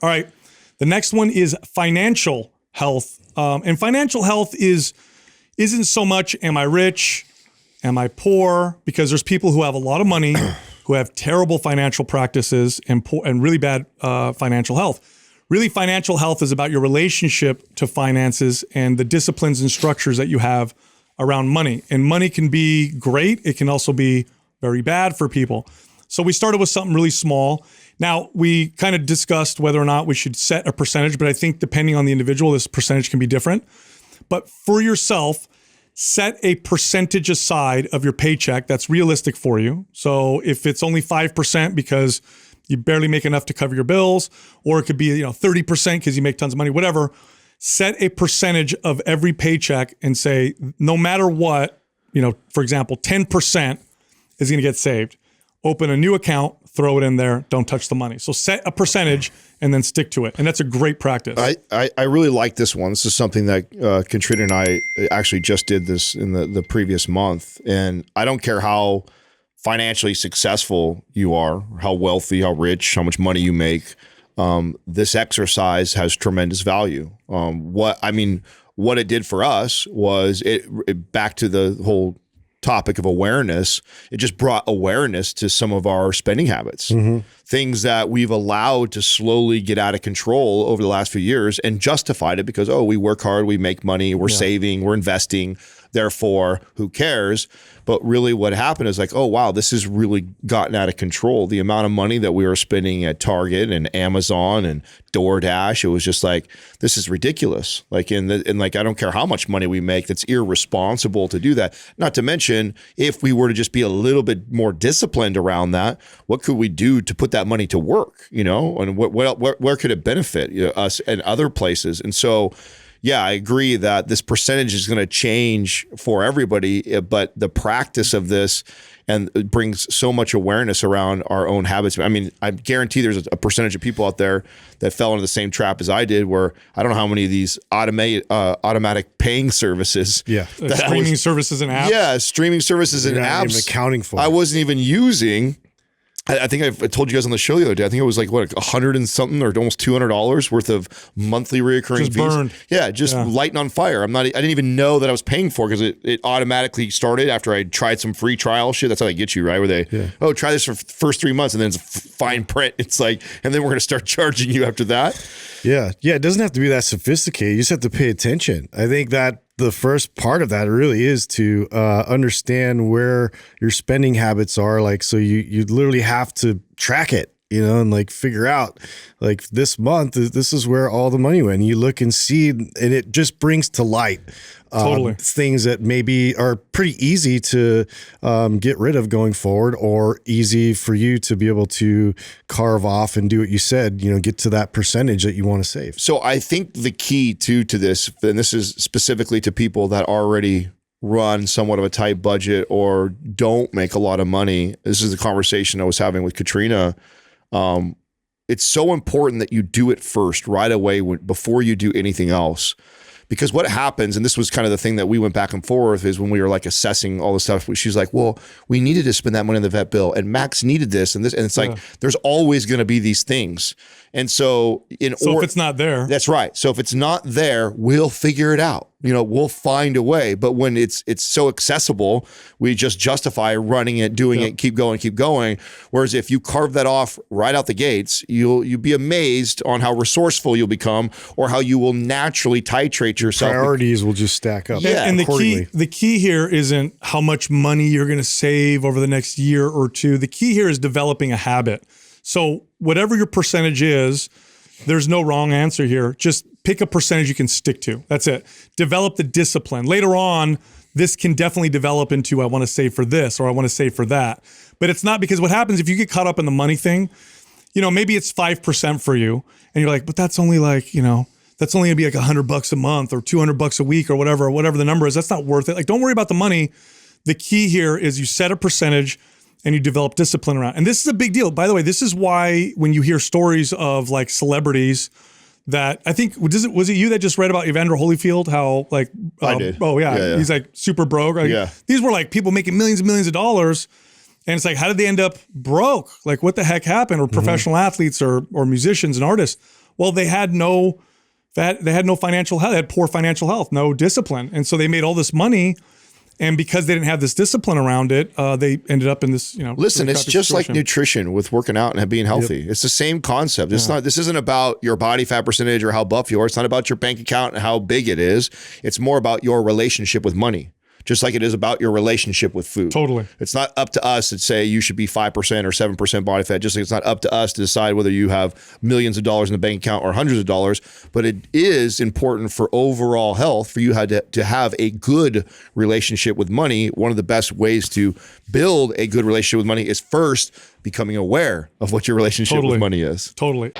All right. The next one is financial health. And financial health isn't so much, am I rich? Am I poor? Because there's people who have a lot of money who have terrible financial practices and really bad financial health. Really, financial health is about your relationship to finances and the disciplines and structures that you have around money. And money can be great. It can also be very bad for people. So we started with something really small. Now, we kind of discussed whether or not we should set a percentage, but I think depending on the individual, this percentage can be different. But for yourself, set a percentage aside of your paycheck that's realistic for you. So if it's only 5% because you barely make enough to cover your bills, or it could be 30% because you make tons of money, whatever, set a percentage of every paycheck and say, no matter what, for example, 10% is going to get saved. Open a new account, throw it in there, don't touch the money. So set a percentage and then stick to it. And that's a great practice. I really like this one. This is something that Katrina and I actually just did this in the previous month. And I don't care how financially successful you are, how wealthy, how rich, how much money you make. This exercise has tremendous value. What it did for us was it back to the whole topic of awareness. It just brought awareness to some of our spending habits, things that we've allowed to slowly get out of control over the last few years and justified it because, we work hard, we make money, we're saving, we're investing. Therefore, who cares? But really what happened is like, oh, wow, this has really gotten out of control. The amount of money that we were spending at Target and Amazon and DoorDash, it was just like, this is ridiculous. Like, I don't care how much money we make, that's irresponsible to do that. Not to mention, if we were to just be a little bit more disciplined around that, what could we do to put that money to work, and where could it benefit us and other places? And so, yeah, I agree that this percentage is going to change for everybody, but the practice of this and it brings so much awareness around our own habits. I mean, I guarantee there's a percentage of people out there that fell into the same trap as I did, where I don't know how many of these automatic paying services. Streaming services and apps. Yeah, streaming services and apps. Not even accounting for. I wasn't even using. I think I told you guys on the show the other day, I think it was like $100 and something or almost $200 worth of monthly reoccurring fees. Burned. Yeah, lighting on fire. I didn't even know that I was paying for it because it automatically started after I tried some free trial shit. That's how they get you, right? Where they, try this for the first 3 months and then it's fine print. It's like, and then we're going to start charging you after that. Yeah. Yeah. It doesn't have to be that sophisticated. You just have to pay attention. I think that the first part of that really is to understand where your spending habits are. Like, so you literally have to track it, and like figure out like this month, this is where all the money went. You look and see, and it just brings to light things that maybe are pretty easy to get rid of going forward, or easy for you to be able to carve off and do what you said, get to that percentage that you want to save. So I think the key to this, and this is specifically to people that already run somewhat of a tight budget or don't make a lot of money. This is the conversation I was having with Katrina. It's so important that you do it first right away before you do anything else. Because what happens, and this was kind of the thing that we went back and forth, is when we were like assessing all the stuff, she's like, well, we needed to spend that money on the vet bill, and Max needed this and this. And it's like, there's always going to be these things. And so if it's not there, that's right. So if it's not there, we'll figure it out. We'll find a way. But when it's so accessible, we just justify running it, doing it, keep going. Whereas if you carve that off right out the gates, you'll be amazed on how resourceful you'll become, or how you will naturally titrate yourself. Priorities will just stack up. Yeah, and the key here isn't how much money you're going to save over the next year or two. The key here is developing a habit. So whatever your percentage is, there's no wrong answer here. Just pick a percentage you can stick to. That's it. Develop the discipline. Later on, this can definitely develop into, I want to save for this, or I want to save for that. But it's not, because what happens if you get caught up in the money thing, maybe it's 5% for you, and you're like, but that's only like, that's only gonna be like $100 a month or $200 a week or whatever the number is. That's not worth it. Like, don't worry about the money. The key here is you set a percentage and you develop discipline around. And this is a big deal. By the way, this is why when you hear stories of like celebrities that, I think, was it you that just read about Evander Holyfield? How like, I did. Oh yeah. He's like super broke. Like, these were like people making millions and millions of dollars. And it's like, how did they end up broke? Like, what the heck happened? Or professional athletes or musicians and artists. Well, they had no financial health. They had poor financial health, no discipline. And so they made all this money. And because they didn't have this discipline around it, they ended up in this, Listen, really it's crappy just situation. like nutrition with working out and being healthy. It's the same concept. It's not. This isn't about your body fat percentage or how buff you are. It's not about your bank account and how big it is. It's more about your relationship with money. Just like it is about your relationship with food. Totally. It's not up to us to say you should be 5% or 7% body fat. Just like it's not up to us to decide whether you have millions of dollars in the bank account or hundreds of dollars. But it is important for overall health for you to have a good relationship with money. One of the best ways to build a good relationship with money is first becoming aware of what your relationship with money is. Totally.